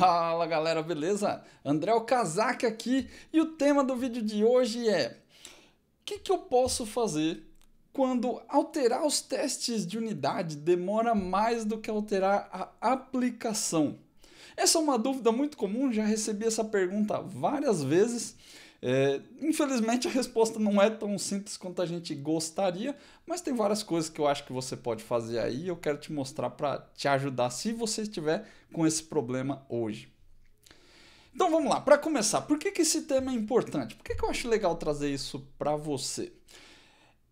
Fala galera, beleza? André Okazaki aqui e o tema do vídeo de hoje é: o que eu posso fazer quando alterar os testes de unidade demora mais do que alterar a aplicação? Essa é uma dúvida muito comum, já recebi essa pergunta várias vezes. Infelizmente a resposta não é tão simples quanto a gente gostaria, mas tem várias coisas que eu acho que você pode fazer aí e eu quero te mostrar para te ajudar se você estiver com esse problema hoje. Então vamos lá, para começar, por que esse tema é importante? Por que eu acho legal trazer isso para você?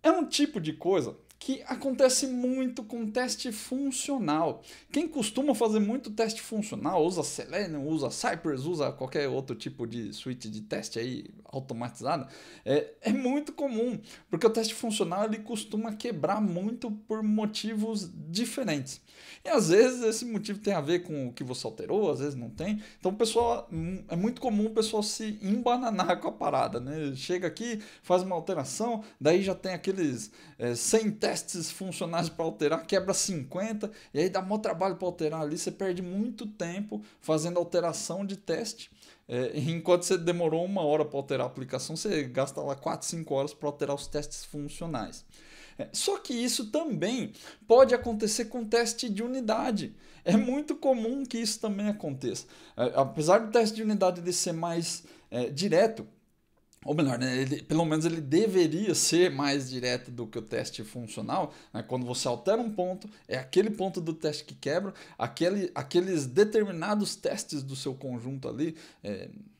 É um tipo de coisa que acontece muito com teste funcional. Quem costuma fazer muito teste funcional, usa Selenium, usa Cypress, usa qualquer outro tipo de suíte de teste aí automatizada, é muito comum, porque o teste funcional ele costuma quebrar muito por motivos diferentes. E às vezes esse motivo tem a ver com o que você alterou, às vezes não tem. Então o pessoal, é muito comum o pessoal se embananar com a parada, né? Chega aqui, faz uma alteração, daí já tem aqueles 100 testes funcionais para alterar, quebra 50, e aí dá maior trabalho para alterar ali, você perde muito tempo fazendo alteração de teste. Enquanto você demorou 1 hora para alterar a aplicação, você gasta lá 4, 5 horas para alterar os testes funcionais. Só que isso também pode acontecer com teste de unidade. É muito comum que isso também aconteça. Apesar do teste de unidade ele ser mais direto, ou melhor, né, pelo menos ele deveria ser mais direto do que o teste funcional, né? Quando você altera um ponto, é aquele ponto do teste que quebra, aqueles determinados testes do seu conjunto ali,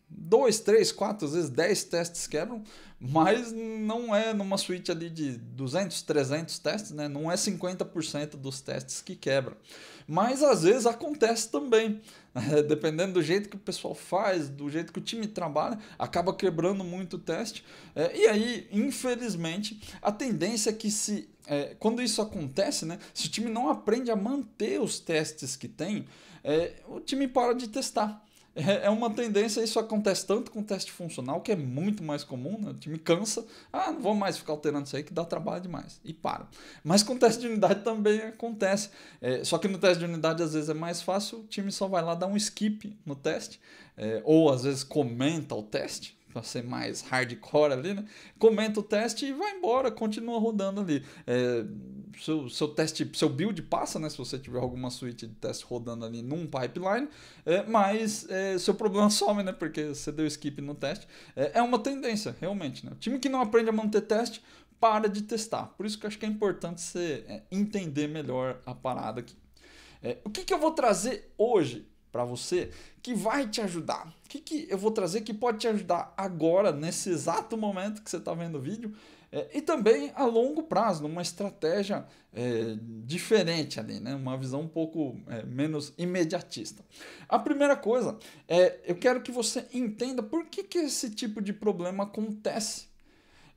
2, 3, 4, às vezes 10 testes quebram, mas não é numa suíte ali de 200, 300 testes, né? Não é 50% dos testes que quebram. Mas às vezes acontece também. Dependendo do jeito que o pessoal faz, do jeito que o time trabalha, acaba quebrando muito o teste. E aí, infelizmente, a tendência é que quando isso acontece, né, se o time não aprende a manter os testes que tem, o time para de testar. É uma tendência, isso acontece tanto com teste funcional, que é muito mais comum, né? O time cansa, não vou mais ficar alterando isso aí que dá trabalho demais, e para. Mas com teste de unidade também acontece, só que no teste de unidade às vezes é mais fácil, o time só vai lá dar um skip no teste, ou às vezes comenta o teste, para ser mais hardcore ali, né? Comenta o teste e vai embora, continua rodando ali. Seu build passa, né? Se você tiver alguma suíte de teste rodando ali num pipeline, mas seu problema some, né? Porque você deu skip no teste. É uma tendência, realmente, né? O time que não aprende a manter teste, para de testar. Por isso que eu acho que é importante você entender melhor a parada aqui. O que eu vou trazer hoje para você que vai te ajudar? O que eu vou trazer que pode te ajudar agora, nesse exato momento que você está vendo o vídeo, e também a longo prazo, numa estratégia diferente ali, né? Uma visão um pouco menos imediatista. A primeira coisa eu quero que você entenda por que esse tipo de problema acontece.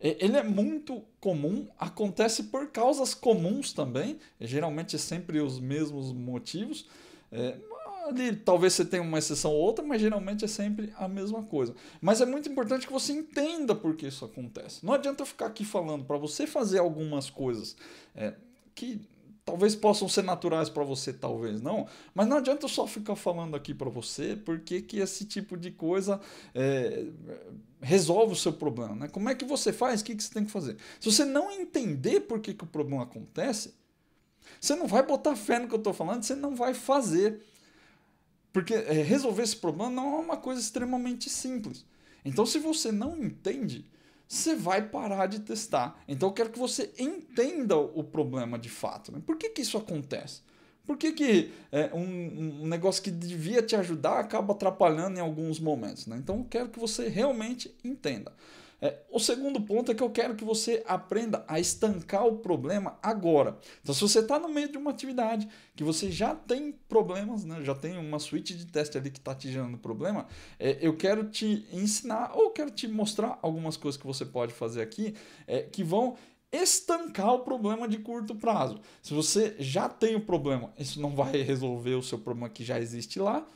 Ele é muito comum, acontece por causas comuns também, geralmente é sempre os mesmos motivos. Ali, talvez você tenha uma exceção ou outra, mas geralmente é sempre a mesma coisa. Mas é muito importante que você entenda por que isso acontece. Não adianta eu ficar aqui falando para você fazer algumas coisas que talvez possam ser naturais para você, talvez não, mas não adianta eu só ficar falando aqui para você porque que esse tipo de coisa resolve o seu problema, né? Como é que você faz? O que você tem que fazer? Se você não entender por que o problema acontece, você não vai botar fé no que eu estou falando, você não vai fazer. Porque resolver esse problema não é uma coisa extremamente simples. Então, se você não entende, você vai parar de testar. Então, eu quero que você entenda o problema de fato. Né? Por que isso acontece? Por que um negócio que devia te ajudar acaba atrapalhando em alguns momentos? Né? Então, eu quero que você realmente entenda. O segundo ponto é que eu quero que você aprenda a estancar o problema agora. Então, se você está no meio de uma atividade que você já tem problemas, né, já tem uma suíte de teste ali que está te gerando problema, eu quero te ensinar ou quero te mostrar algumas coisas que você pode fazer aqui que vão estancar o problema de curto prazo. Se você já tem o problema, isso não vai resolver o seu problema que já existe lá,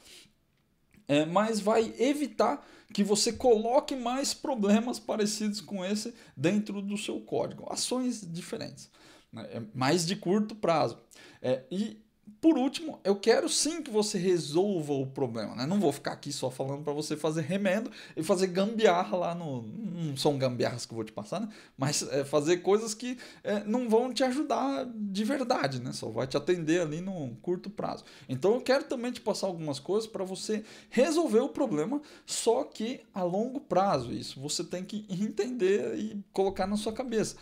mas vai evitar que você coloque mais problemas parecidos com esse dentro do seu código. Ações diferentes, né? Mais de curto prazo. E por último, eu quero sim que você resolva o problema, né? Não vou ficar aqui só falando para você fazer remendo e fazer gambiarra lá no... Não são gambiarras que eu vou te passar, né? Mas fazer coisas que não vão te ajudar de verdade, né? Só vai te atender ali no curto prazo. Então eu quero também te passar algumas coisas para você resolver o problema, só que a longo prazo. Isso você tem que entender e colocar na sua cabeça.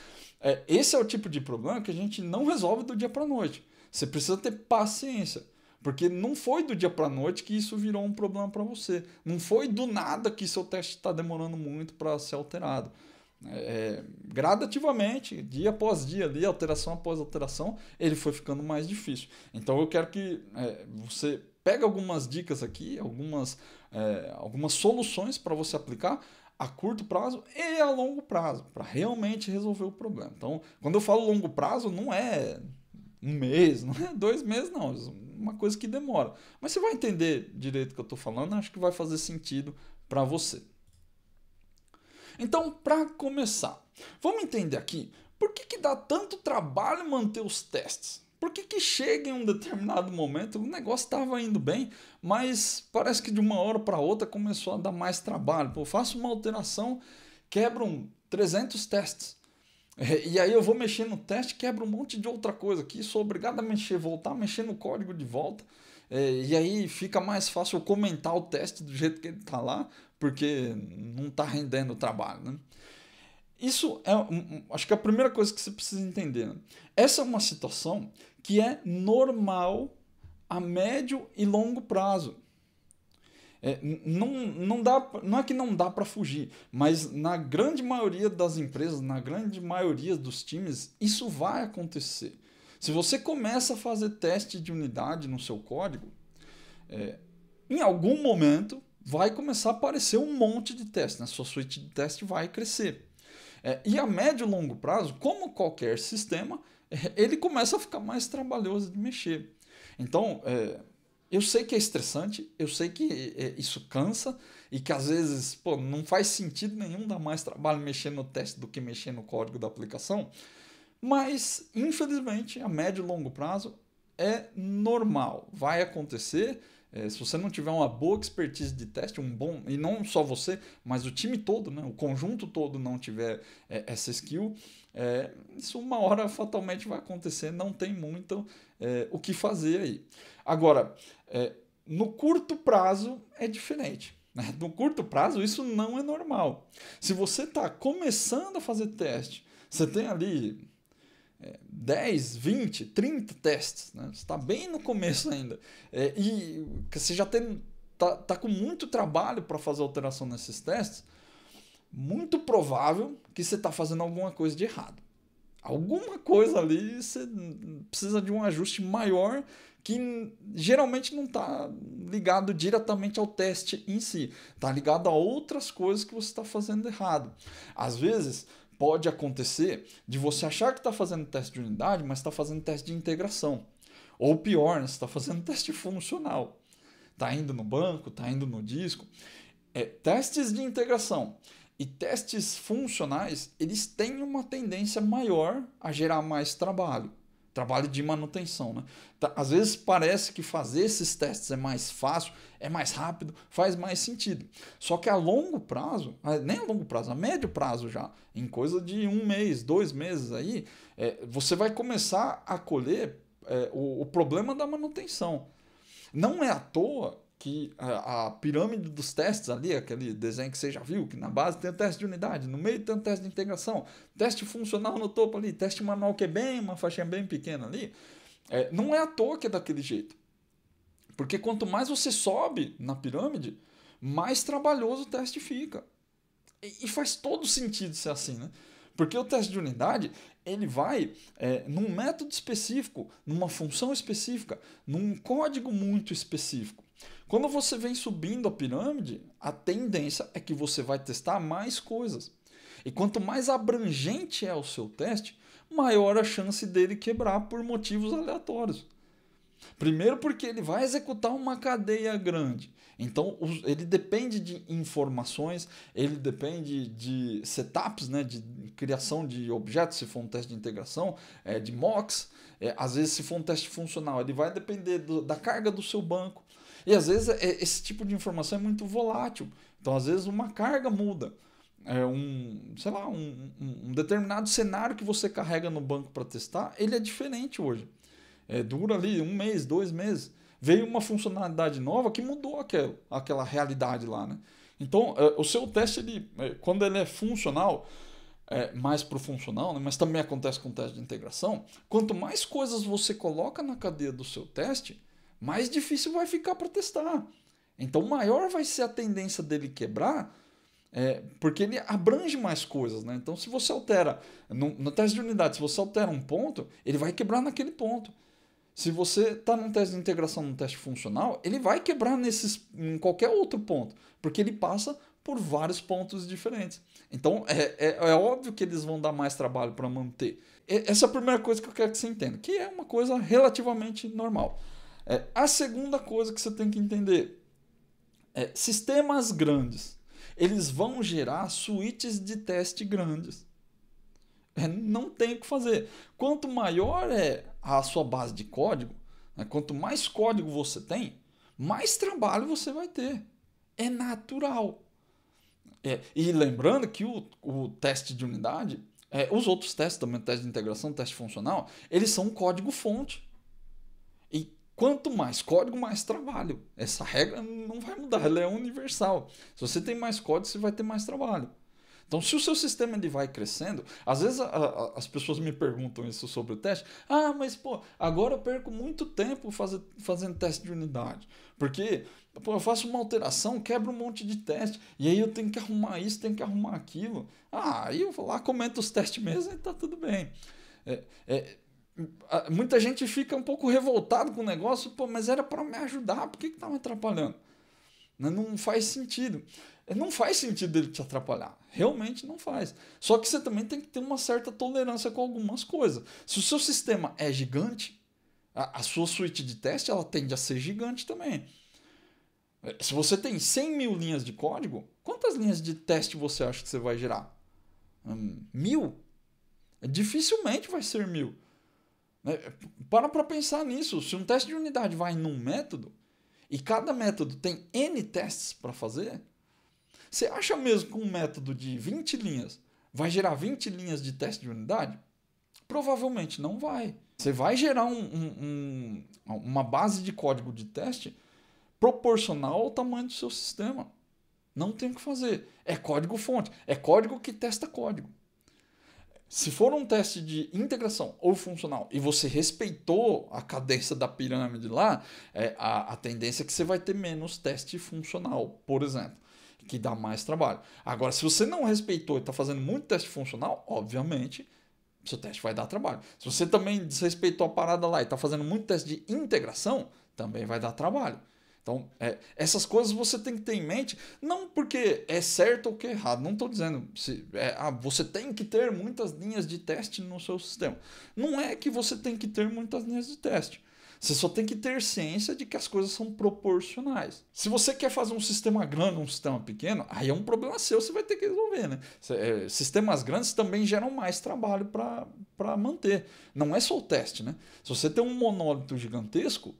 Esse é o tipo de problema que a gente não resolve do dia para a noite. Você precisa ter paciência, porque não foi do dia para a noite que isso virou um problema para você. Não foi do nada que seu teste está demorando muito para ser alterado. Gradativamente, dia após dia, ali, alteração após alteração, ele foi ficando mais difícil. Então eu quero que você pegue algumas dicas aqui, algumas soluções para você aplicar a curto prazo e a longo prazo, para realmente resolver o problema. Então, quando eu falo longo prazo, não é um mês, não é 2 meses, não. É uma coisa que demora. Mas você vai entender direito o que eu estou falando, acho que vai fazer sentido para você. Então, para começar, vamos entender aqui por que dá tanto trabalho manter os testes. Por que chega em um determinado momento, o negócio estava indo bem, mas parece que de uma hora para outra começou a dar mais trabalho. Pô, eu faço uma alteração, quebram 300 testes. E aí eu vou mexer no teste, quebra um monte de outra coisa aqui, sou obrigado a mexer, voltar a mexer no código de volta. E aí fica mais fácil eu comentar o teste do jeito que ele está lá, porque não está rendendo o trabalho, né? Isso acho que é a primeira coisa que você precisa entender, né? Essa é uma situação que é normal a médio e longo prazo. Não é que não dá para fugir, mas na grande maioria das empresas, na grande maioria dos times, isso vai acontecer. Se você começa a fazer teste de unidade no seu código, em algum momento vai começar a aparecer um monte de testes, né? Sua suíte de teste vai crescer. E a médio e longo prazo, como qualquer sistema, ele começa a ficar mais trabalhoso de mexer. Então, eu sei que é estressante, eu sei que isso cansa e que às vezes não faz sentido nenhum dar mais trabalho mexer no teste do que mexer no código da aplicação, mas infelizmente a médio e longo prazo é normal, vai acontecer. Se você não tiver uma boa expertise de teste, e não só você, mas o time todo, né, o conjunto todo não tiver essa skill, isso uma hora fatalmente vai acontecer, não tem muito o que fazer aí. Agora, no curto prazo é diferente. Né? No curto prazo isso não é normal. Se você está começando a fazer teste, você tem ali 10, 20, 30 testes, né? Você está bem no começo ainda, e você já tá com muito trabalho para fazer alteração nesses testes, muito provável que você está fazendo alguma coisa de errado. Alguma coisa ali você precisa de um ajuste maior que geralmente não está ligado diretamente ao teste em si, está ligado a outras coisas que você está fazendo errado. Às vezes pode acontecer de você achar que está fazendo teste de unidade, mas está fazendo teste de integração. Ou pior, né? Você está fazendo teste funcional. Está indo no banco, está indo no disco. Testes de integração e testes funcionais, eles têm uma tendência maior a gerar mais trabalho. Trabalho de manutenção, né? Às vezes parece que fazer esses testes é mais fácil, é mais rápido, faz mais sentido. Só que a longo prazo, nem a longo prazo, a médio prazo já, em coisa de 1 mês, 2 meses aí, você vai começar a colher o problema da manutenção. Não é à toa que a pirâmide dos testes ali, aquele desenho que você já viu, que na base tem o teste de unidade, no meio tem o teste de integração, teste funcional no topo ali, teste manual que é bem, uma faixinha bem pequena ali, não é à toa que é daquele jeito. Porque quanto mais você sobe na pirâmide, mais trabalhoso o teste fica. E faz todo sentido ser assim, né? Porque o teste de unidade, ele vai num método específico, numa função específica, num código muito específico. Quando você vem subindo a pirâmide, a tendência é que você vai testar mais coisas. E quanto mais abrangente é o seu teste, maior a chance dele quebrar por motivos aleatórios. Primeiro porque ele vai executar uma cadeia grande. Então, ele depende de informações, ele depende de setups, né, de criação de objetos, se for um teste de integração, de mocks. Às vezes, se for um teste funcional, ele vai depender da carga do seu banco. E às vezes, esse tipo de informação é muito volátil. Então, às vezes, uma carga muda. Sei lá, um determinado cenário que você carrega no banco para testar, ele é diferente hoje. Dura ali 1 mês, 2 meses. Veio uma funcionalidade nova que mudou aquela realidade lá, né? Então, o seu teste, quando ele é funcional, mais para o funcional, né? Mas também acontece com o teste de integração, quanto mais coisas você coloca na cadeia do seu teste, mais difícil vai ficar para testar. Então, maior vai ser a tendência dele quebrar, porque ele abrange mais coisas, né? Então, se você altera, no teste de unidade, se você altera um ponto, ele vai quebrar naquele ponto. Se você está num teste de integração, num teste funcional, ele vai quebrar em qualquer outro ponto, porque ele passa por vários pontos diferentes. Então, é óbvio que eles vão dar mais trabalho para manter. Essa é a primeira coisa que eu quero que você entenda, que é uma coisa relativamente normal. A segunda coisa que você tem que entender sistemas grandes, eles vão gerar suítes de teste grandes. Não tem o que fazer. Quanto maior é a sua base de código, né, quanto mais código você tem, mais trabalho você vai ter. É natural. E lembrando que o teste de unidade, os outros testes também, teste de integração, teste funcional, eles são código-fonte. E quanto mais código, mais trabalho. Essa regra não vai mudar, ela é universal. Se você tem mais código, você vai ter mais trabalho. Então, se o seu sistema ele vai crescendo, às vezes as pessoas me perguntam isso sobre o teste. Ah, mas pô, agora eu perco muito tempo fazendo teste de unidade. Porque eu faço uma alteração, quebro um monte de teste, e aí eu tenho que arrumar isso, tenho que arrumar aquilo. Aí eu vou lá, comento os testes mesmo e tá tudo bem. Muita gente fica um pouco revoltado com o negócio, pô, mas era para me ajudar, por que tá me atrapalhando? Não faz sentido. Não faz sentido ele te atrapalhar. Realmente não faz. Só que você também tem que ter uma certa tolerância com algumas coisas. Se o seu sistema é gigante, a sua suíte de teste ela tende a ser gigante também. Se você tem 100 mil linhas de código, quantas linhas de teste você acha que você vai gerar? 1000? Dificilmente vai ser 1000. Para pensar nisso. Se um teste de unidade vai num método, e cada método tem N testes para fazer, você acha mesmo que um método de 20 linhas vai gerar 20 linhas de teste de unidade? Provavelmente não vai. Você vai gerar uma base de código de teste proporcional ao tamanho do seu sistema. Não tem o que fazer. É código-fonte. É código que testa código. Se for um teste de integração ou funcional e você respeitou a cadência da pirâmide lá, a tendência é que você vai ter menos teste funcional, por exemplo, que dá mais trabalho. Agora, se você não respeitou e está fazendo muito teste funcional, obviamente, seu teste vai dar trabalho. Se você também desrespeitou a parada lá e está fazendo muito teste de integração, também vai dar trabalho. Então, essas coisas você tem que ter em mente, não porque é certo ou que é errado. Não estou dizendo você tem que ter muitas linhas de teste no seu sistema. Não é que você tem que ter muitas linhas de teste. Você só tem que ter ciência de que as coisas são proporcionais. Se você quer fazer um sistema grande, um sistema pequeno, aí é um problema seu, você vai ter que resolver, né? Sistemas grandes também geram mais trabalho para manter. Não é só o teste, né? Se você tem um monólito gigantesco,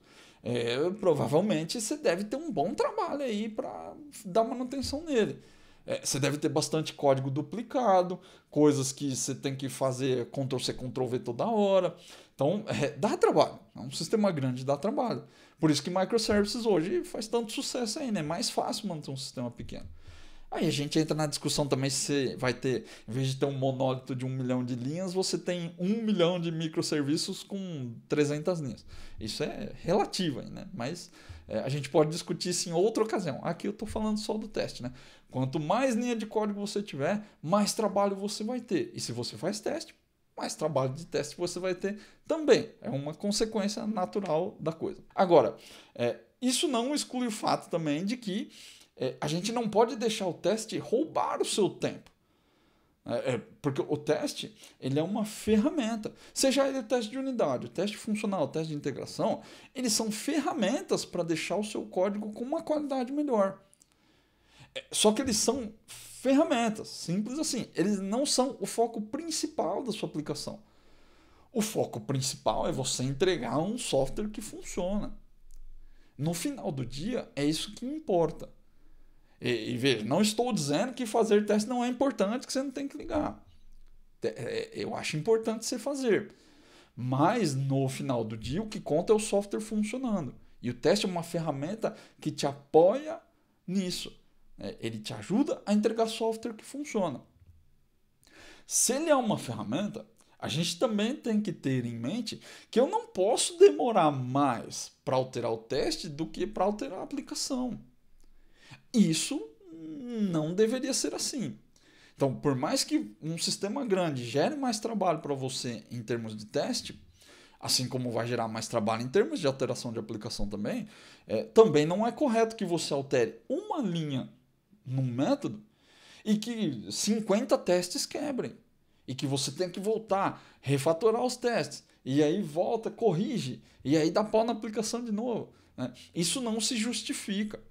provavelmente você deve ter um bom trabalho aí para dar manutenção nele. Você deve ter bastante código duplicado, coisas que você tem que fazer Ctrl+C, Ctrl+V toda hora. Então, dá trabalho. É um sistema grande, dá trabalho. Por isso que microservices hoje faz tanto sucesso aí, né? É mais fácil manter um sistema pequeno. Aí a gente entra na discussão também se você vai ter, em vez de ter um monólito de 1 milhão de linhas, você tem 1 milhão de microserviços com 300 linhas. Isso é relativo, né? Mas a gente pode discutir isso em outra ocasião. Aqui eu estou falando só do teste, né? Quanto mais linha de código você tiver, mais trabalho você vai ter. E se você faz teste, mais trabalho de teste você vai ter também. É uma consequência natural da coisa. Agora, isso não exclui o fato também de que a gente não pode deixar o teste roubar o seu tempo. Porque o teste, ele é uma ferramenta. Seja ele o teste de unidade, o teste funcional, o teste de integração, eles são ferramentas para deixar o seu código com uma qualidade melhor. Só que eles são ferramentas, simples assim. Eles não são o foco principal da sua aplicação. O foco principal é você entregar um software que funciona. No final do dia, é isso que importa. E veja, não estou dizendo que fazer teste não é importante, que você não tem que ligar. Eu acho importante você fazer. Mas no final do dia, o que conta é o software funcionando. E o teste é uma ferramenta que te apoia nisso. Ele te ajuda a entregar software que funciona. Se ele é uma ferramenta, a gente também tem que ter em mente que eu não posso demorar mais para alterar o teste do que para alterar a aplicação. Isso não deveria ser assim. Então, por mais que um sistema grande gere mais trabalho para você em termos de teste, assim como vai gerar mais trabalho em termos de alteração de aplicação também, também não é correto que você altere uma linha num método e que 50 testes quebrem. E que você tem que voltar, refatorar os testes, e aí volta, corrige, e aí dá pau na aplicação de novo. Isso não se justifica.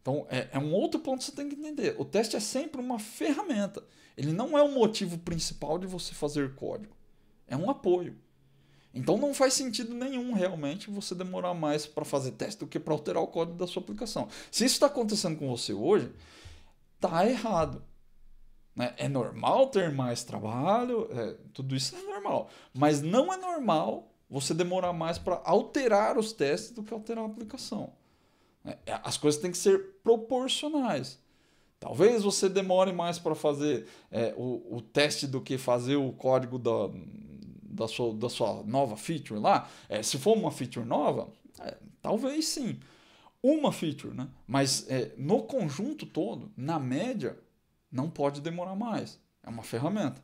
Então, é um outro ponto que você tem que entender. O teste é sempre uma ferramenta. Ele não é o motivo principal de você fazer código. É um apoio. Então, não faz sentido nenhum, realmente, você demorar mais para fazer teste do que para alterar o código da sua aplicação. Se isso está acontecendo com você hoje, está errado. É normal ter mais trabalho, tudo isso é normal. Mas não é normal você demorar mais para alterar os testes do que alterar a aplicação. As coisas têm que ser proporcionais. Talvez você demore mais para fazer o teste do que fazer o código da sua nova feature lá. Se for uma feature nova, talvez sim. Uma feature, né? Mas no conjunto todo, na média, não pode demorar mais. É uma ferramenta.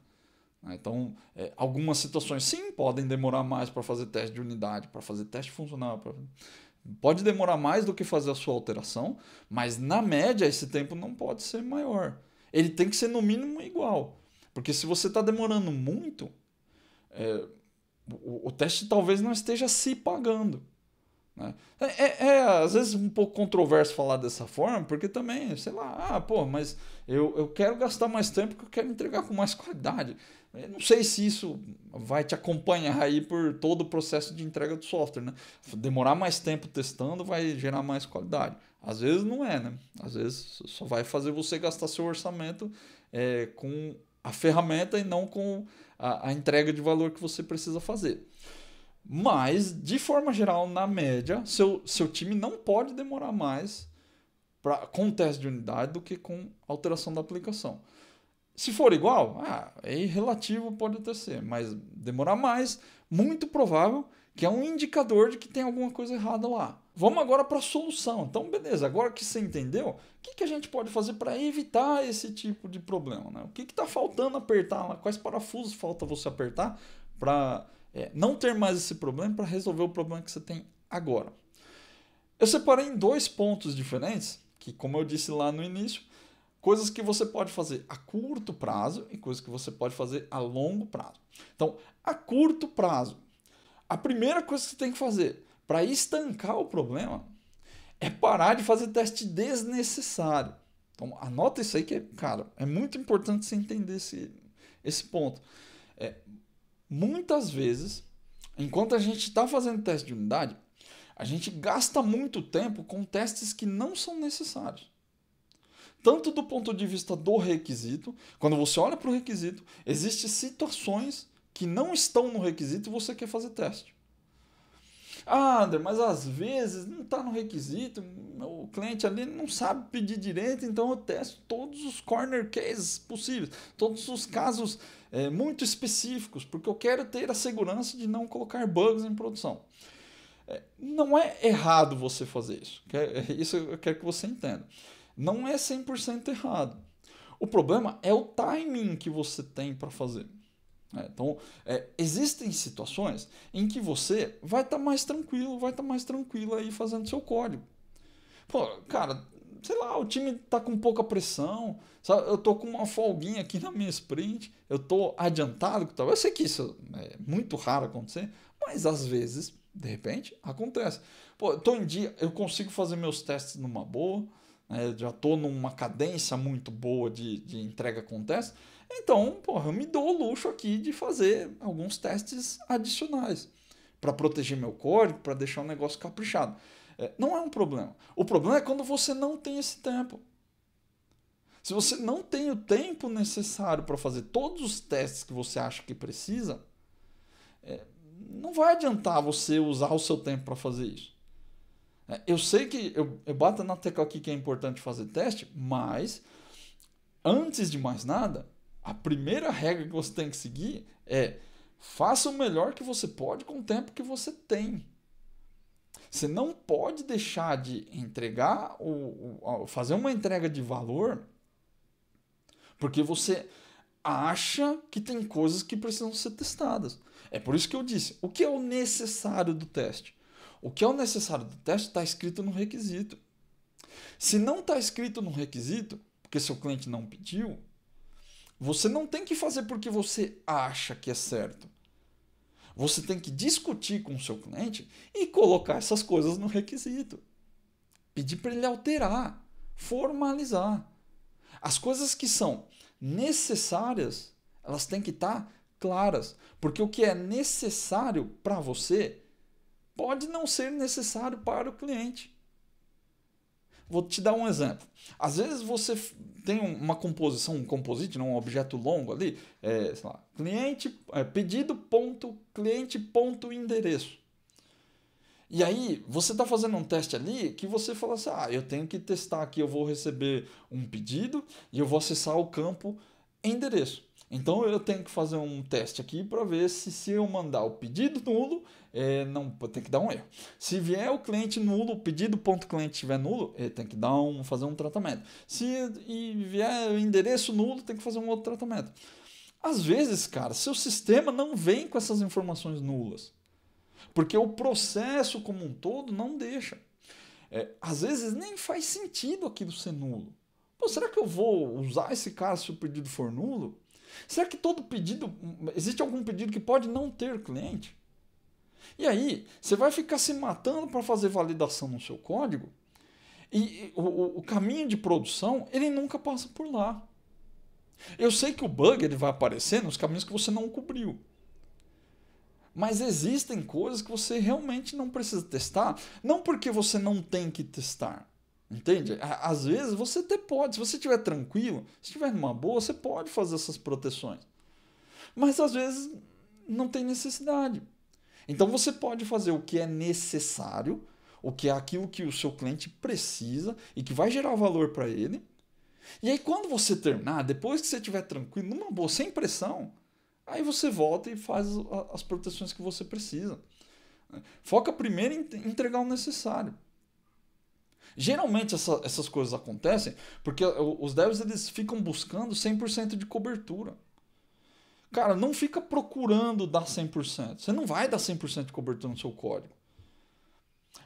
Então, algumas situações sim podem demorar mais para fazer teste de unidade, para fazer teste funcional. Pode demorar mais do que fazer a sua alteração, mas na média esse tempo não pode ser maior. Ele tem que ser no mínimo igual. Porque se você está demorando muito, o teste talvez não esteja se pagando. Né? Às vezes um pouco controverso falar dessa forma, porque também, sei lá, mas eu quero gastar mais tempo porque eu quero entregar com mais qualidade. Eu não sei se isso vai te acompanhar aí por todo o processo de entrega do software, né? Demorar mais tempo testando vai gerar mais qualidade. Às vezes não é, né? Às vezes só vai fazer você gastar seu orçamento com a ferramenta e não com a entrega de valor que você precisa fazer. Mas, de forma geral, na média, seu time não pode demorar mais com teste de unidade do que com alteração da aplicação. Se for igual, é relativo, pode até ser, mas demorar mais, muito provável que é um indicador de que tem alguma coisa errada lá. Vamos agora para a solução. Então, beleza, agora que você entendeu, o que a gente pode fazer para evitar esse tipo de problema? Né? O que está faltando apertar lá? Quais parafusos falta você apertar para não ter mais esse problema, para resolver o problema que você tem agora? Eu separei em 2 pontos diferentes, que como eu disse lá no início, coisas que você pode fazer a curto prazo e coisas que você pode fazer a longo prazo. Então, a curto prazo, a primeira coisa que você tem que fazer para estancar o problema é parar de fazer teste desnecessário. Então, anota isso aí que, cara, é muito importante você entender esse ponto. Muitas vezes, enquanto a gente está fazendo teste de unidade, a gente gasta muito tempo com testes que não são necessários. Tanto do ponto de vista do requisito, quando você olha para o requisito, existem situações que não estão no requisito e você quer fazer teste. André, mas às vezes não está no requisito, o cliente ali não sabe pedir direito, então eu testo todos os corner cases possíveis, todos os casos muito específicos, porque eu quero ter a segurança de não colocar bugs em produção. Não é errado você fazer isso, isso eu quero que você entenda. Não é 100% errado. O problema é o timing que você tem para fazer. Então, existem situações em que você vai estar mais tranquilo, aí fazendo seu código. Pô, cara, sei lá, o time tá com pouca pressão, sabe? Eu tô com uma folguinha aqui na minha sprint, eu tô adiantado com tal. Eu sei que isso é muito raro acontecer, mas às vezes, de repente, acontece. Pô, eu tô em dia, eu consigo fazer meus testes numa boa, né? Já tô numa cadência muito boa de entrega com testes, então, porra, eu me dou o luxo aqui de fazer alguns testes adicionais para proteger meu código, para deixar o negócio caprichado. Não é um problema. O problema é quando você não tem esse tempo. Se você não tem o tempo necessário para fazer todos os testes que você acha que precisa, não vai adiantar você usar o seu tempo para fazer isso. Eu sei que eu bato na tecla aqui que é importante fazer teste, mas antes de mais nada, a primeira regra que você tem que seguir é: faça o melhor que você pode com o tempo que você tem. Você não pode deixar de entregar ou fazer uma entrega de valor porque você acha que tem coisas que precisam ser testadas. É por isso que eu disse, o que é o necessário do teste? O que é o necessário do teste está escrito no requisito. Se não está escrito no requisito, porque seu cliente não pediu, você não tem que fazer porque você acha que é certo. Você tem que discutir com o seu cliente e colocar essas coisas no requisito. Pedir para ele alterar, formalizar. As coisas que são necessárias, elas têm que estar claras. Porque o que é necessário para você pode não ser necessário para o cliente. Vou te dar um exemplo. Às vezes você tem uma composição, um composite, um objeto longo ali, sei lá, pedido ponto cliente ponto endereço. E aí você está fazendo um teste ali que você fala assim, eu tenho que testar aqui, eu vou receber um pedido e eu vou acessar o campo endereço. Então eu tenho que fazer um teste aqui para ver se eu mandar o pedido nulo, não tem que dar um erro. Se vier o cliente nulo, o pedido.cliente estiver nulo, tem que fazer um tratamento. Se vier o endereço nulo, tem que fazer um outro tratamento. Às vezes, cara, seu sistema não vem com essas informações nulas. Porque o processo como um todo não deixa. Às vezes nem faz sentido aquilo ser nulo. Pô, será que eu vou usar esse cara se o pedido for nulo? Será que todo pedido... Existe algum pedido que pode não ter cliente? E aí, você vai ficar se matando para fazer validação no seu código e o caminho de produção, ele nunca passa por lá. Eu sei que o bug ele vai aparecer nos caminhos que você não cobriu. Mas existem coisas que você realmente não precisa testar, não porque você não tem que testar. Entende? Às vezes você até pode, se você estiver tranquilo, se estiver numa boa, você pode fazer essas proteções. Mas às vezes não tem necessidade. Então você pode fazer o que é necessário, o que é aquilo que o seu cliente precisa e que vai gerar valor para ele. E aí quando você terminar, depois que você estiver tranquilo, numa boa, sem pressão, aí você volta e faz as proteções que você precisa. Foca primeiro em entregar o necessário. Geralmente essas coisas acontecem porque os devs eles ficam buscando 100% de cobertura. Cara, não fica procurando dar 100%. Você não vai dar 100% de cobertura no seu código.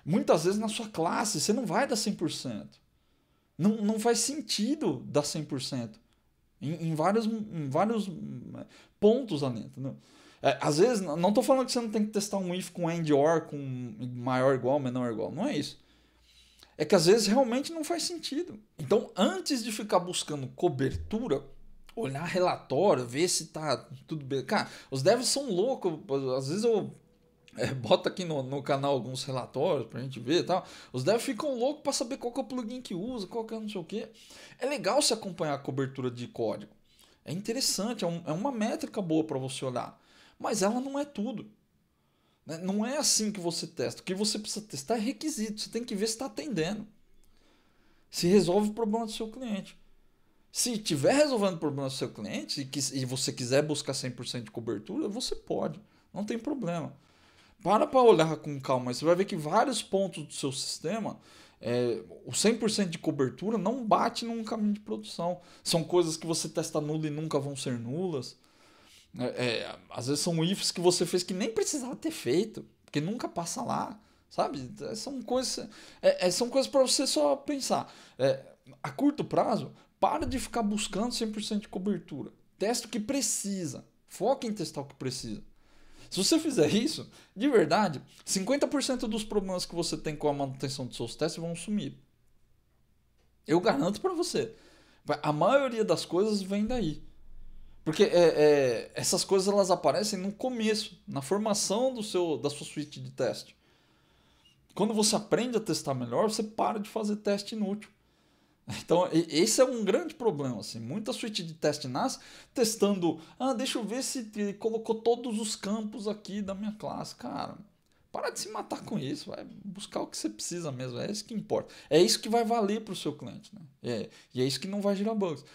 Muitas vezes na sua classe você não vai dar 100%. Não faz sentido dar 100%. Em vários pontos ali, entendeu? Às vezes, não estou falando que você não tem que testar um if com AND OR, com maior ou igual, menor ou igual. Não é isso. É que às vezes realmente não faz sentido. Então, antes de ficar buscando cobertura, olhar relatório, ver se tá tudo bem. Cara, os devs são loucos. Às vezes eu boto aqui no canal alguns relatórios pra gente ver e tal. Os devs ficam loucos para saber qual que é o plugin que usa, qual que é não sei o que. É legal se acompanhar a cobertura de código. É interessante, é uma métrica boa para você olhar. Mas ela não é tudo. Não é assim que você testa. O que você precisa testar é requisito. Você tem que ver se está atendendo. Se resolve o problema do seu cliente. Se estiver resolvendo o problema do seu cliente e você quiser buscar 100% de cobertura, você pode. Não tem problema. Para olhar com calma. Você vai ver que vários pontos do seu sistema, o 100% de cobertura não bate num caminho de produção. São coisas que você testa nula e nunca vão ser nulas. Às vezes são ifs que você fez que nem precisava ter feito, porque nunca passa lá, sabe? São coisas para você só pensar. a curto prazo, para de ficar buscando 100% de cobertura. Testa o que precisa. Foca em testar o que precisa. Se você fizer isso, de verdade, 50% dos problemas que você tem com a manutenção dos seus testes vão sumir. Eu garanto para você. A maioria das coisas vem daí. Porque essas coisas elas aparecem no começo, na formação da sua suíte de teste. Quando você aprende a testar melhor, você para de fazer teste inútil. Então, esse é um grande problema. Assim. Muita suíte de teste nasce testando. Deixa eu ver se colocou todos os campos aqui da minha classe. Cara, para de se matar com isso. Vai buscar o que você precisa mesmo. É isso que importa. É isso que vai valer para o seu cliente. Né? E é isso que não vai gerar bugs.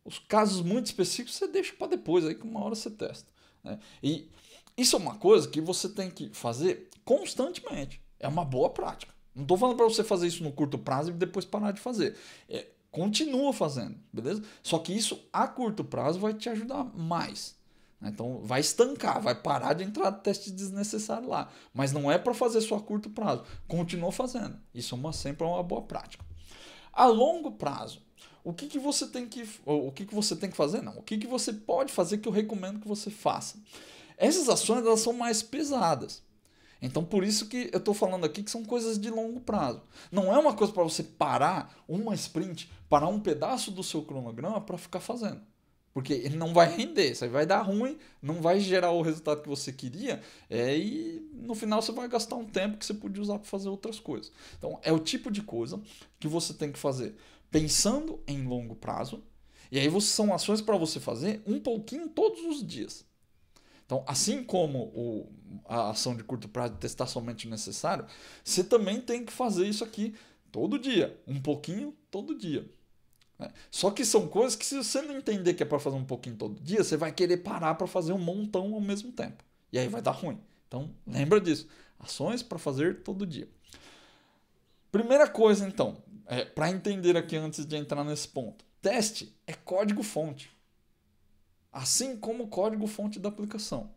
Os casos muito específicos você deixa para depois, aí que uma hora você testa. Né? E isso é uma coisa que você tem que fazer constantemente. É uma boa prática. Não estou falando para você fazer isso no curto prazo e depois parar de fazer. Continua fazendo, beleza? Só que isso a curto prazo vai te ajudar mais. Né? Então vai estancar, vai parar de entrar teste desnecessário lá. Mas não é para fazer só a curto prazo. Continua fazendo. Isso sempre é uma boa prática. A longo prazo, o que você tem que fazer? Não. O que você pode fazer que eu recomendo que você faça? Essas ações elas são mais pesadas. Então, por isso que eu estou falando aqui que são coisas de longo prazo. Não é uma coisa para você parar uma sprint, parar um pedaço do seu cronograma para ficar fazendo. Porque ele não vai render, isso aí vai dar ruim, não vai gerar o resultado que você queria, e no final você vai gastar um tempo que você podia usar para fazer outras coisas. Então, é o tipo de coisa que você tem que fazer pensando em longo prazo, e aí são ações para você fazer um pouquinho todos os dias. Então, assim como a ação de curto prazo de testar somente o necessário, você também tem que fazer isso aqui todo dia, um pouquinho todo dia. Né? Só que são coisas que se você não entender que é para fazer um pouquinho todo dia, você vai querer parar para fazer um montão ao mesmo tempo. E aí vai dar ruim. Então, lembra disso. Ações para fazer todo dia. Primeira coisa, então, para entender aqui antes de entrar nesse ponto. Teste é código-fonte. Assim como o código-fonte da aplicação.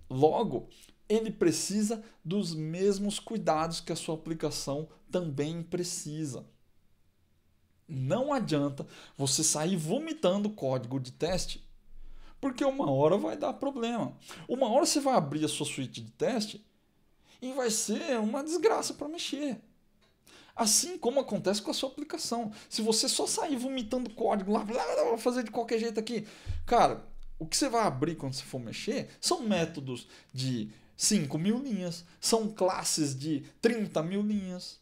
Logo, ele precisa dos mesmos cuidados que a sua aplicação também precisa. Não adianta você sair vomitando código de teste, porque uma hora vai dar problema. Uma hora você vai abrir a sua suíte de teste e vai ser uma desgraça para mexer. Assim como acontece com a sua aplicação. Se você só sair vomitando código lá, vou fazer de qualquer jeito aqui. Cara, o que você vai abrir quando você for mexer são métodos de 5.000 linhas, são classes de 30.000 linhas.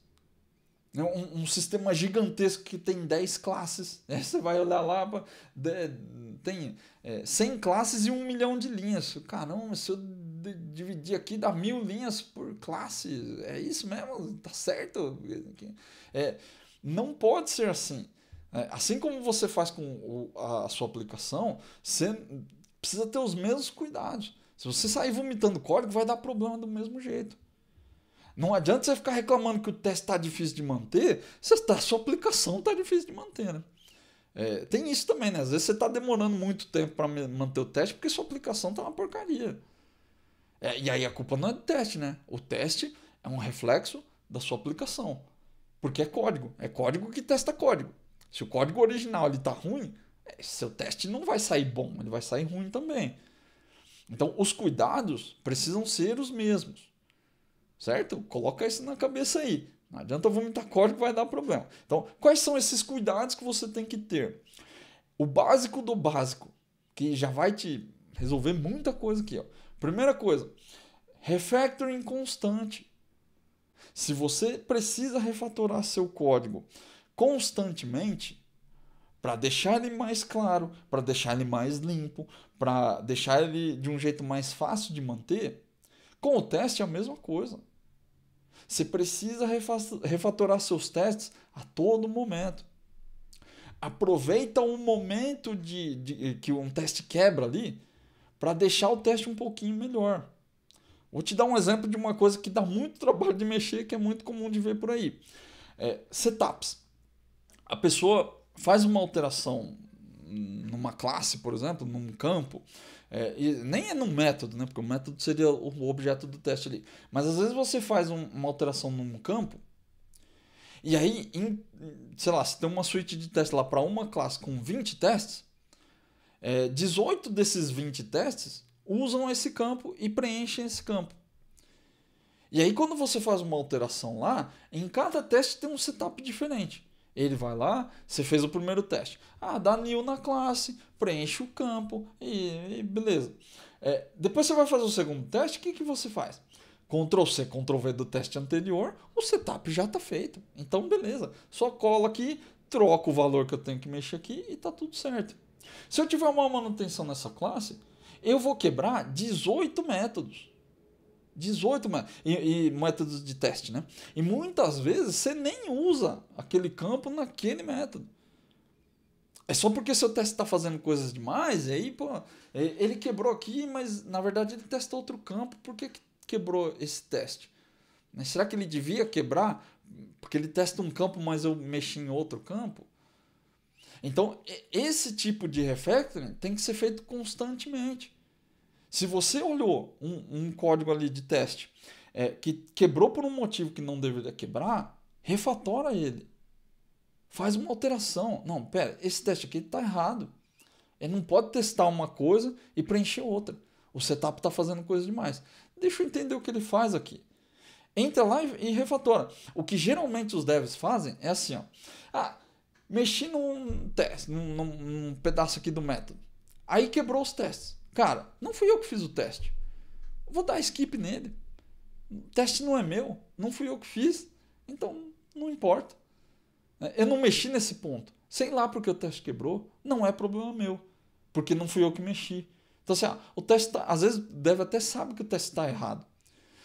Um sistema gigantesco que tem 10 classes. Você vai olhar lá, tem 100 classes e 1 milhão de linhas. Caramba, se eu dividir aqui dá 1.000 linhas por classe. É isso mesmo? Tá certo? Não pode ser assim. Assim como você faz com a sua aplicação, você precisa ter os mesmos cuidados. Se você sair vomitando código, vai dar problema do mesmo jeito. Não adianta você ficar reclamando que o teste está difícil de manter, se a sua aplicação está difícil de manter. Né? Tem isso também, né? Às vezes você está demorando muito tempo para manter o teste porque sua aplicação está uma porcaria. E aí a culpa não é do teste, né? O teste é um reflexo da sua aplicação. Porque é código que testa código. Se o código original está ruim, seu teste não vai sair bom, ele vai sair ruim também. Então os cuidados precisam ser os mesmos. Certo? Coloca isso na cabeça aí. Não adianta vomitar código que vai dar problema. Então, quais são esses cuidados que você tem que ter? O básico do básico, que já vai te resolver muita coisa aqui. Ó. Primeira coisa, refactoring constante. Se você precisa refatorar seu código constantemente, para deixar ele mais claro, para deixar ele mais limpo, para deixar ele de um jeito mais fácil de manter, com o teste é a mesma coisa. Você precisa refatorar seus testes a todo momento. Aproveita um momento que um teste quebra ali para deixar o teste um pouquinho melhor. Vou te dar um exemplo de uma coisa que dá muito trabalho de mexer, que é muito comum de ver por aí. Setups. A pessoa faz uma alteração numa classe, por exemplo, num campo, e nem é num método, né? Porque o método seria o objeto do teste ali. Mas às vezes você faz uma alteração num campo e aí sei lá, se tem uma suíte de testes lá para uma classe com 20 testes, 18 desses 20 testes usam esse campo e preenchem esse campo. E aí quando você faz uma alteração lá, em cada teste tem um setup diferente. Ele vai lá, você fez o primeiro teste. Dá new na classe, preenche o campo e beleza. Depois você vai fazer o segundo teste, o que você faz? Ctrl C, Ctrl V do teste anterior, o setup já está feito. Então beleza, só cola aqui, troca o valor que eu tenho que mexer aqui e está tudo certo. Se eu tiver uma manutenção nessa classe, eu vou quebrar 18 métodos. 18 e métodos de teste, né? E muitas vezes você nem usa aquele campo naquele método. É só porque seu teste está fazendo coisas demais, e aí, pô, ele quebrou aqui, mas na verdade ele testou outro campo. Por que quebrou esse teste? Será que ele devia quebrar? Porque ele testa um campo, mas eu mexi em outro campo? Então, esse tipo de refactoring tem que ser feito constantemente. Se você olhou um código ali de teste que quebrou por um motivo que não deveria quebrar, refatora ele. Faz uma alteração. Não, pera, esse teste aqui está errado. Ele não pode testar uma coisa e preencher outra. O setup está fazendo coisa demais. Deixa eu entender o que ele faz aqui. Entra lá e refatora. O que geralmente os devs fazem é assim, ó. Mexi num teste, num pedaço aqui do método. Aí quebrou os testes. Cara, não fui eu que fiz o teste. Vou dar skip nele. O teste não é meu. Não fui eu que fiz. Então, não importa. Eu não mexi nesse ponto. Sei lá porque o teste quebrou. Não é problema meu. Porque não fui eu que mexi. Então, assim, o teste às vezes deve até saber que o teste está errado.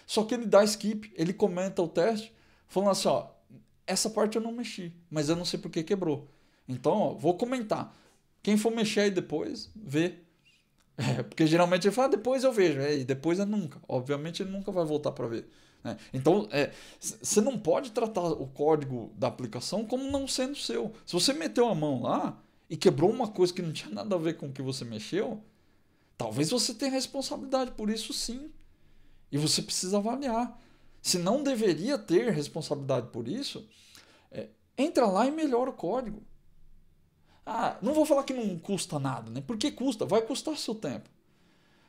Só que ele dá skip. Ele comenta o teste falando assim, essa parte eu não mexi. Mas eu não sei porque quebrou. Então, vou comentar. Quem for mexer aí depois, vê. Porque geralmente ele fala, depois eu vejo. E depois é nunca. Obviamente ele nunca vai voltar para ver. Então, você não pode tratar o código da aplicação como não sendo seu. Se você meteu a mão lá e quebrou uma coisa que não tinha nada a ver com o que você mexeu, talvez você tenha responsabilidade por isso sim. E você precisa avaliar. Se não deveria ter responsabilidade por isso, entra lá e melhora o código. Não vou falar que não custa nada, né? Porque custa, vai custar seu tempo.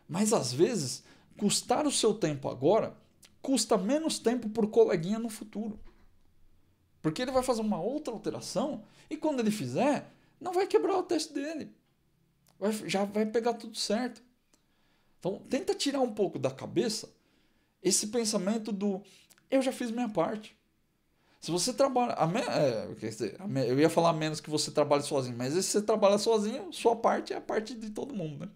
Mas às vezes, custar o seu tempo agora custa menos tempo para o coleguinha no futuro. Porque ele vai fazer uma outra alteração e quando ele fizer, não vai quebrar o teste dele. Já vai pegar tudo certo. Então, tenta tirar um pouco da cabeça esse pensamento do eu já fiz minha parte. Se você trabalha... eu ia falar menos que você trabalhe sozinho, mas se você trabalha sozinho, sua parte é a parte de todo mundo.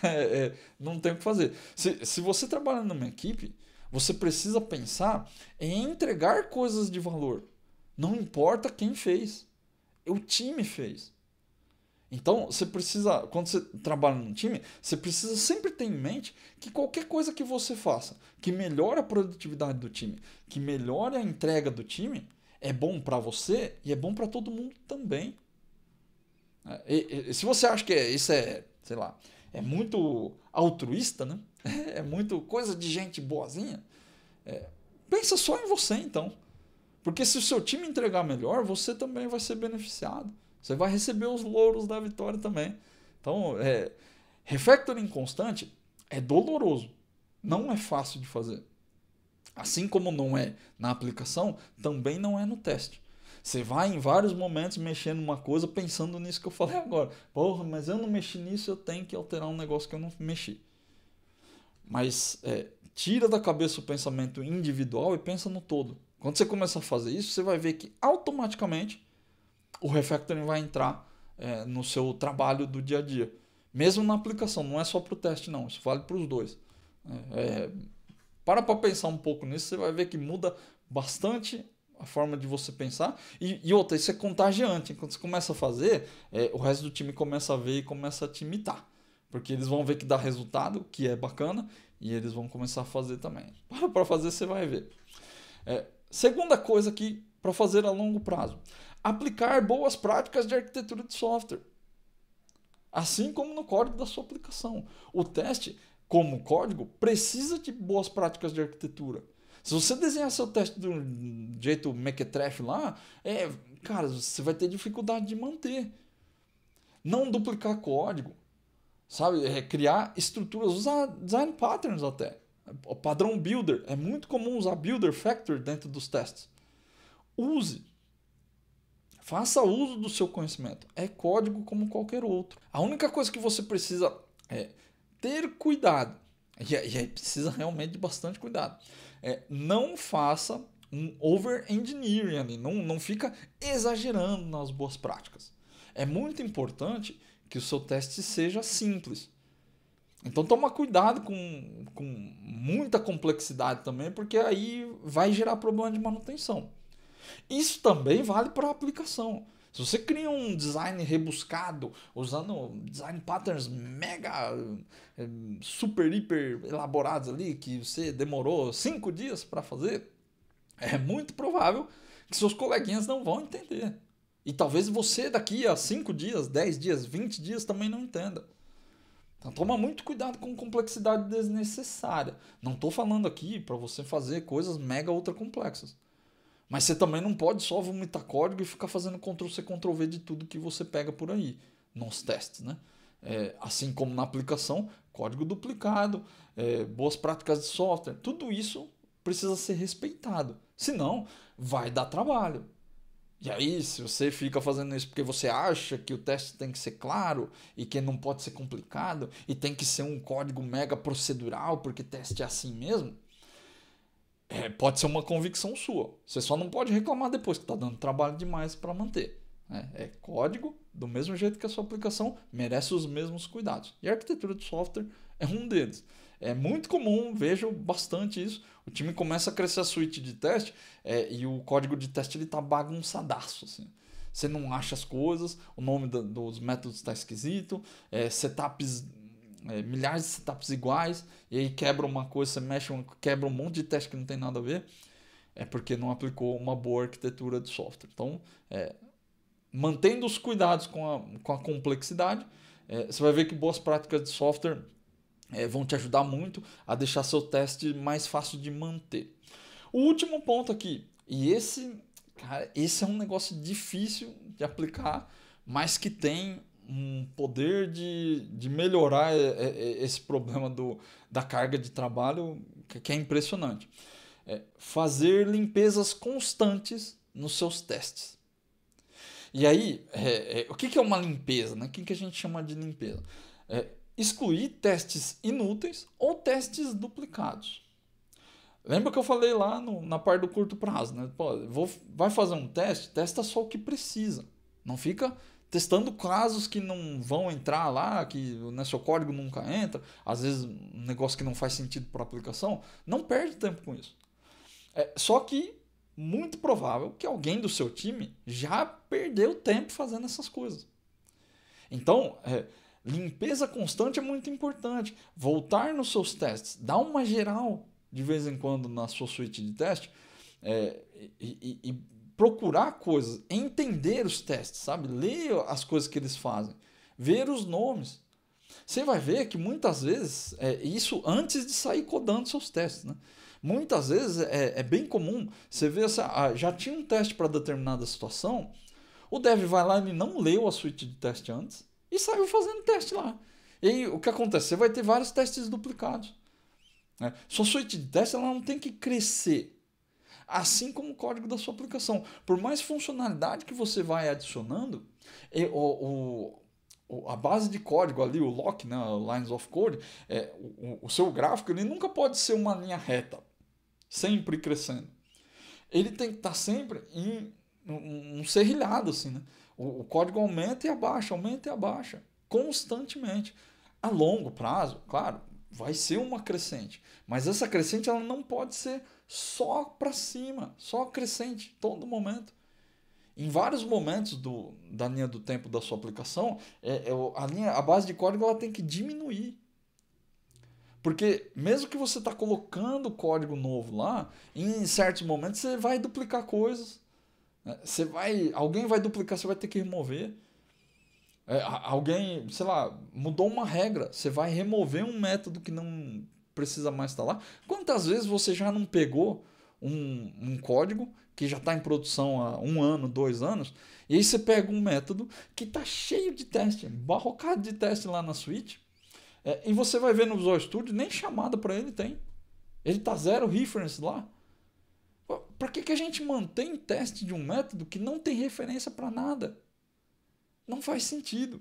Né? Não tem o que fazer. Se você trabalha numa equipe, você precisa pensar em entregar coisas de valor. Não importa quem fez. O time fez. Então, você precisa, quando você trabalha num time, você precisa sempre ter em mente que qualquer coisa que você faça, que melhore a produtividade do time, que melhore a entrega do time, é bom para você e é bom para todo mundo também. Se você acha que isso sei lá, é muito altruísta, né? É muito coisa de gente boazinha, pensa só em você então. Porque se o seu time entregar melhor, você também vai ser beneficiado. Você vai receber os louros da vitória também. Então, refactoring constante é doloroso. Não é fácil de fazer. Assim como não é na aplicação, também não é no teste. Você vai em vários momentos mexendo numa coisa pensando nisso que eu falei agora. Porra, mas eu não mexi nisso, eu tenho que alterar um negócio que eu não mexi. Mas tira da cabeça o pensamento individual e pensa no todo. Quando você começar a fazer isso, você vai ver que automaticamente o refactoring vai entrar no seu trabalho do dia a dia. Mesmo na aplicação, não é só para o teste não, isso vale para os dois. Para pensar um pouco nisso, você vai ver que muda bastante a forma de você pensar. E outra, isso é contagiante. Quando você começa a fazer, o resto do time começa a ver e começa a te imitar. Porque eles vão ver que dá resultado, que é bacana, e eles vão começar a fazer também. Para fazer, você vai ver. Segunda coisa aqui, para fazer a longo prazo. Aplicar boas práticas de arquitetura de software. Assim como no código da sua aplicação. O teste, como código, precisa de boas práticas de arquitetura. Se você desenhar seu teste do jeito mequetrefe lá, cara, você vai ter dificuldade de manter. Não duplicar código, sabe? Criar estruturas, usar design patterns até. O padrão builder, é muito comum usar builder factor dentro dos testes. Use. Faça uso do seu conhecimento. É código como qualquer outro. A única coisa que você precisa é ter cuidado. E aí precisa realmente de bastante cuidado. Não faça um over-engineering ali. Não fica exagerando nas boas práticas. É muito importante que o seu teste seja simples. Então toma cuidado com muita complexidade também, porque aí vai gerar problema de manutenção. Isso também vale para a aplicação. Se você cria um design rebuscado, usando design patterns mega, super, hiper elaborados ali, que você demorou 5 dias para fazer, é muito provável que seus coleguinhas não vão entender. E talvez você daqui a 5 dias, 10 dias, 20 dias também não entenda. Então toma muito cuidado com complexidade desnecessária. Não estou falando aqui para você fazer coisas mega ultra complexas. Mas você também não pode só vomitar código e ficar fazendo Ctrl+C, Ctrl+V de tudo que você pega por aí, nos testes, né? Assim como na aplicação, código duplicado, boas práticas de software, tudo isso precisa ser respeitado. Senão, vai dar trabalho. E aí, se você fica fazendo isso porque você acha que o teste tem que ser claro e que não pode ser complicado e tem que ser um código mega procedural porque teste é assim mesmo, pode ser uma convicção sua. Você só não pode reclamar depois que está dando trabalho demais para manter. É código, do mesmo jeito que a sua aplicação, merece os mesmos cuidados. E a arquitetura de software é um deles. É muito comum, vejo bastante isso. O time começa a crescer a suíte de teste e o código de teste está bagunçadaço. Assim. Você não acha as coisas, o nome dos métodos está esquisito, setups, milhares de setups iguais, e aí quebra uma coisa, você mexe, quebra um monte de teste que não tem nada a ver, é porque não aplicou uma boa arquitetura de software. Então, mantendo os cuidados com a complexidade, você vai ver que boas práticas de software vão te ajudar muito a deixar seu teste mais fácil de manter. O último ponto aqui, e esse é um negócio difícil de aplicar, mas que tem um poder de melhorar esse problema da carga de trabalho que é impressionante. Fazer limpezas constantes nos seus testes. E aí, o que é uma limpeza? Né? O que a gente chama de limpeza? Excluir testes inúteis ou testes duplicados. Lembra que eu falei lá na parte do curto prazo, né? Vai fazer um teste, testa só o que precisa. Não fica testando casos que não vão entrar lá, que seu código nunca entra, às vezes um negócio que não faz sentido para a aplicação. Não perde tempo com isso. Só que muito provável que alguém do seu time já perdeu tempo fazendo essas coisas. Então, limpeza constante é muito importante. Voltar nos seus testes, dar uma geral de vez em quando na sua suíte de teste e procurar coisas, entender os testes, sabe? Ler as coisas que eles fazem, ver os nomes. Você vai ver que muitas vezes, isso antes de sair codando seus testes, né? Muitas vezes é bem comum você ver, já tinha um teste para determinada situação, o dev vai lá e não leu a suíte de teste antes e saiu fazendo teste lá. E aí o que acontece? Você vai ter vários testes duplicados. Né? Sua suíte de teste ela não tem que crescer, assim como o código da sua aplicação. Por mais funcionalidade que você vai adicionando, a base de código ali, o lock, né, lines of code, o seu gráfico ele nunca pode ser uma linha reta, sempre crescendo. Ele tem que estar sempre em um serrilhado, assim, né? O código aumenta e abaixa, constantemente. A longo prazo, claro, vai ser uma crescente, mas essa crescente ela não pode ser só para cima, só crescente, todo momento. Em vários momentos da linha do tempo da sua aplicação, a base de código ela tem que diminuir. Porque mesmo que você está colocando código novo lá, em certos momentos você vai duplicar coisas. Né? Alguém vai duplicar, você vai ter que remover. Alguém, sei lá, mudou uma regra, você vai remover um método que não precisa mais estar lá. Quantas vezes você já não pegou um código que já está em produção há 1 ano, 2 anos, e aí você pega um método que está cheio de teste, barrocado de teste lá na suite, e você vai ver no Visual Studio, nem chamada para ele tem. Ele está zero reference lá. Para que a gente mantém teste de um método que não tem referência para nada? Não faz sentido.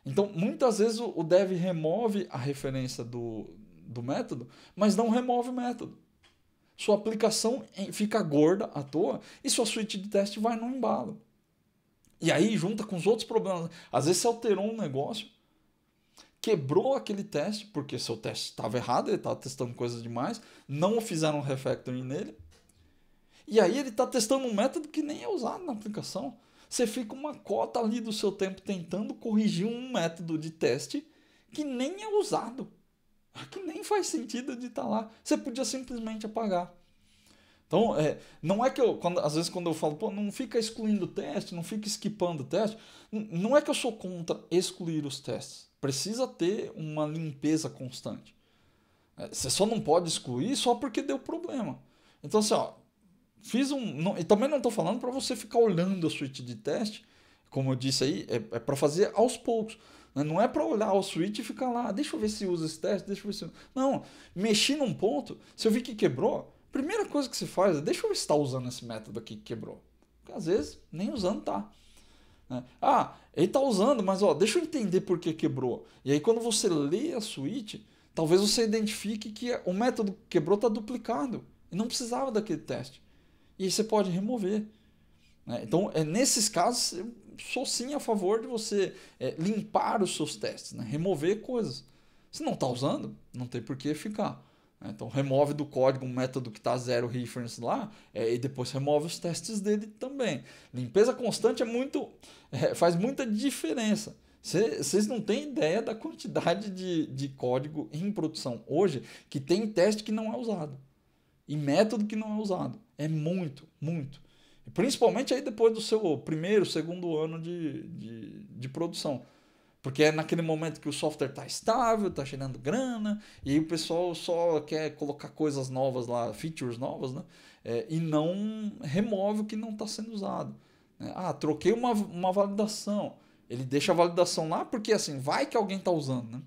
Então, muitas vezes o dev remove a referência do método, mas não remove o método. Sua aplicação fica gorda à toa e sua suite de teste vai no embalo. E aí junta com os outros problemas. Às vezes você alterou um negócio, quebrou aquele teste, porque seu teste estava errado, ele estava testando coisas demais, não fizeram um refactoring nele, e aí ele está testando um método que nem é usado na aplicação. Você fica uma cota ali do seu tempo tentando corrigir um método de teste que nem é usado, que nem faz sentido de estar lá. Você podia simplesmente apagar. Então, não é que às vezes quando eu falo, pô, não fica excluindo o teste, não fica skipando o teste, não é que eu sou contra excluir os testes. Precisa ter uma limpeza constante. Você só não pode excluir só porque deu problema. Então, assim, ó, e também não estou falando para você ficar olhando a suite de teste, como eu disse aí, é para fazer aos poucos. Né? Não é para olhar o suite e ficar lá, deixa eu ver se usa esse teste, deixa eu ver se... Não, mexi num ponto, se eu vi que quebrou, primeira coisa que você faz é, deixa eu ver se está usando esse método aqui que quebrou. Porque às vezes nem usando tá. Né? Ele está usando, mas ó, deixa eu entender por que quebrou. E aí quando você lê a suite, talvez você identifique que o método que quebrou está duplicado. E não precisava daquele teste. E aí você pode remover. Né? Então, nesses casos, eu sou sim a favor de você limpar os seus testes, né? Remover coisas. Se não está usando, não tem por que ficar. Né? Então, remove do código um método que está zero reference lá e depois remove os testes dele também. Limpeza constante faz muita diferença. Vocês não têm ideia da quantidade de código em produção hoje que tem teste que não é usado. E método que não é usado. É muito, muito. Principalmente aí depois do seu primeiro, segundo ano de produção. Porque é naquele momento que o software está estável, está gerando grana, e aí o pessoal só quer colocar coisas novas lá, features novas, né? E não remove o que não está sendo usado. Troquei uma validação. Ele deixa a validação lá porque assim, vai que alguém está usando, né?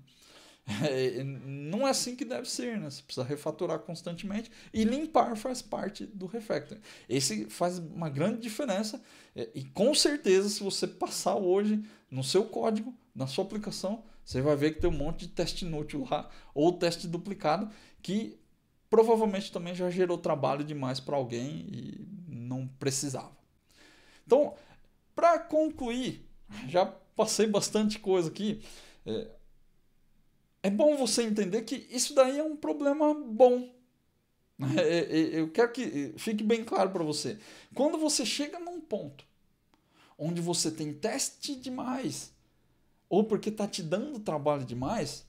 Não é assim que deve ser, né? Você precisa refatorar constantemente e limpar faz parte do refactoring. Esse faz uma grande diferença e com certeza se você passar hoje no seu código, na sua aplicação, você vai ver que tem um monte de teste inútil lá ou teste duplicado que provavelmente também já gerou trabalho demais para alguém e não precisava. Então, para concluir, já passei bastante coisa aqui. É bom você entender que isso daí é um problema bom. Eu quero que fique bem claro para você. Quando você chega num ponto onde você tem teste demais, ou porque está te dando trabalho demais,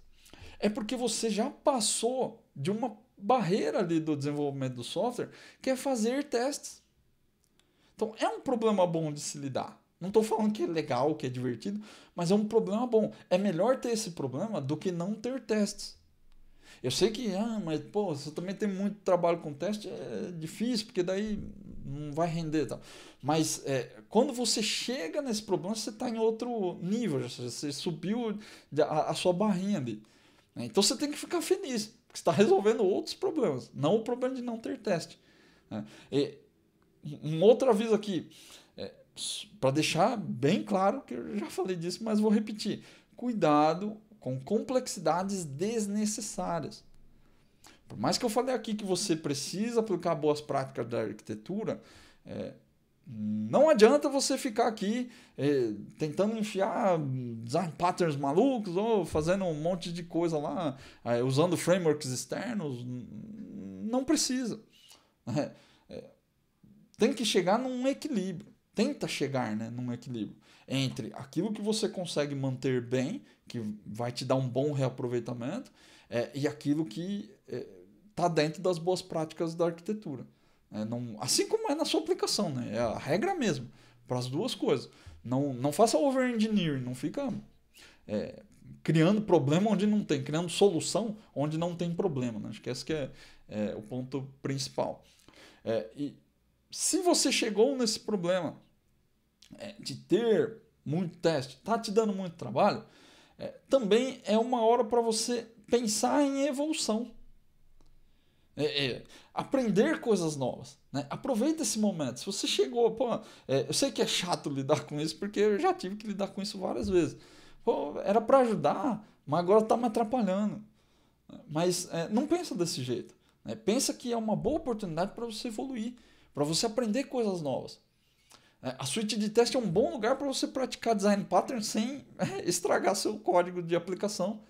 é porque você já passou de uma barreira ali do desenvolvimento do software, que é fazer testes. Então é um problema bom de se lidar. Não estou falando que é legal, que é divertido, mas é um problema bom. É melhor ter esse problema do que não ter testes. Eu sei que, mas pô, você também tem muito trabalho com teste, é difícil, porque daí não vai render e tal. Mas quando você chega nesse problema, você está em outro nível, você subiu a sua barrinha ali. Então você tem que ficar feliz, porque você está resolvendo outros problemas, não o problema de não ter teste. Um outro aviso aqui, para deixar bem claro, que eu já falei disso, mas vou repetir. Cuidado com complexidades desnecessárias. Por mais que eu falei aqui que você precisa aplicar boas práticas da arquitetura, não adianta você ficar aqui tentando enfiar design patterns malucos ou fazendo um monte de coisa lá, usando frameworks externos. Não precisa. Tem que chegar num equilíbrio. Tenta chegar, né, num equilíbrio entre aquilo que você consegue manter bem, que vai te dar um bom reaproveitamento, e aquilo que está dentro das boas práticas da arquitetura. Assim como é na sua aplicação, né? É a regra mesmo, para as duas coisas. Não faça over-engineering, não fica criando problema onde não tem, criando solução onde não tem problema. Né? Acho que esse que é o ponto principal. E se você chegou nesse problema de ter muito teste, tá te dando muito trabalho, também é uma hora para você pensar em evolução. Aprender coisas novas, né? Aproveita esse momento. Se você chegou, eu sei que é chato lidar com isso, porque eu já tive que lidar com isso várias vezes. Era para ajudar, mas agora está me atrapalhando. Mas não pensa desse jeito, né? Pensa que é uma boa oportunidade para você evoluir, para você aprender coisas novas. A suíte de teste é um bom lugar para você praticar design pattern sem estragar seu código de aplicação.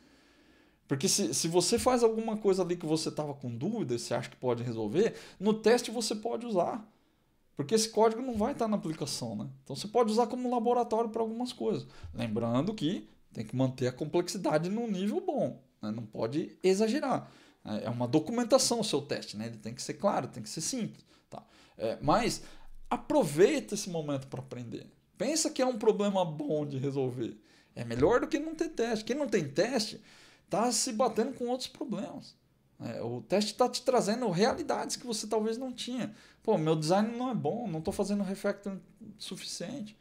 Porque se você faz alguma coisa ali que você estava com dúvida e você acha que pode resolver, no teste você pode usar. Porque esse código não vai estar na aplicação, né? Então você pode usar como laboratório para algumas coisas. Lembrando que tem que manter a complexidade num nível bom, né? Não pode exagerar. É uma documentação o seu teste, né? Ele tem que ser claro, tem que ser simples. Tá? Mas aproveita esse momento para aprender. Pensa que é um problema bom de resolver. É melhor do que não ter teste. Quem não tem teste está se batendo com outros problemas. O teste está te trazendo realidades que você talvez não tinha. Meu design não é bom, não estou fazendo refactor suficiente.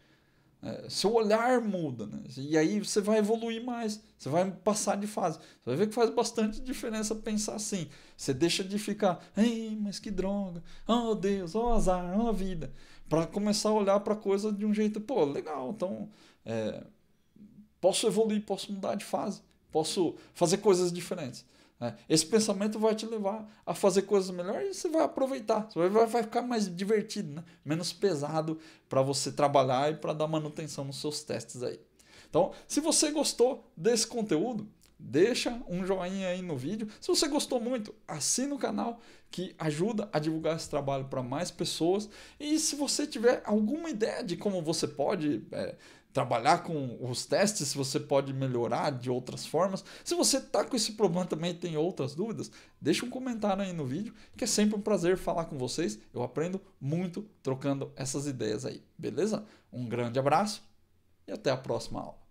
Seu olhar muda, né? E aí você vai evoluir mais, você vai passar de fase. Você vai ver que faz bastante diferença pensar assim. Você deixa de ficar, ei, mas que droga, oh Deus, oh azar, oh vida. Para começar a olhar para a coisa de um jeito, legal, então posso evoluir, posso mudar de fase. Posso fazer coisas diferentes. Esse pensamento vai te levar a fazer coisas melhores e você vai aproveitar. Você vai ficar mais divertido, né? Menos pesado para você trabalhar e para dar manutenção nos seus testes aí. Então, se você gostou desse conteúdo, deixa um joinha aí no vídeo. Se você gostou muito, assina o canal que ajuda a divulgar esse trabalho para mais pessoas. E se você tiver alguma ideia de como você pode trabalhar com os testes, se você pode melhorar de outras formas. Se você está com esse problema também e tem outras dúvidas, deixa um comentário aí no vídeo, que é sempre um prazer falar com vocês. Eu aprendo muito trocando essas ideias aí, beleza? Um grande abraço e até a próxima aula.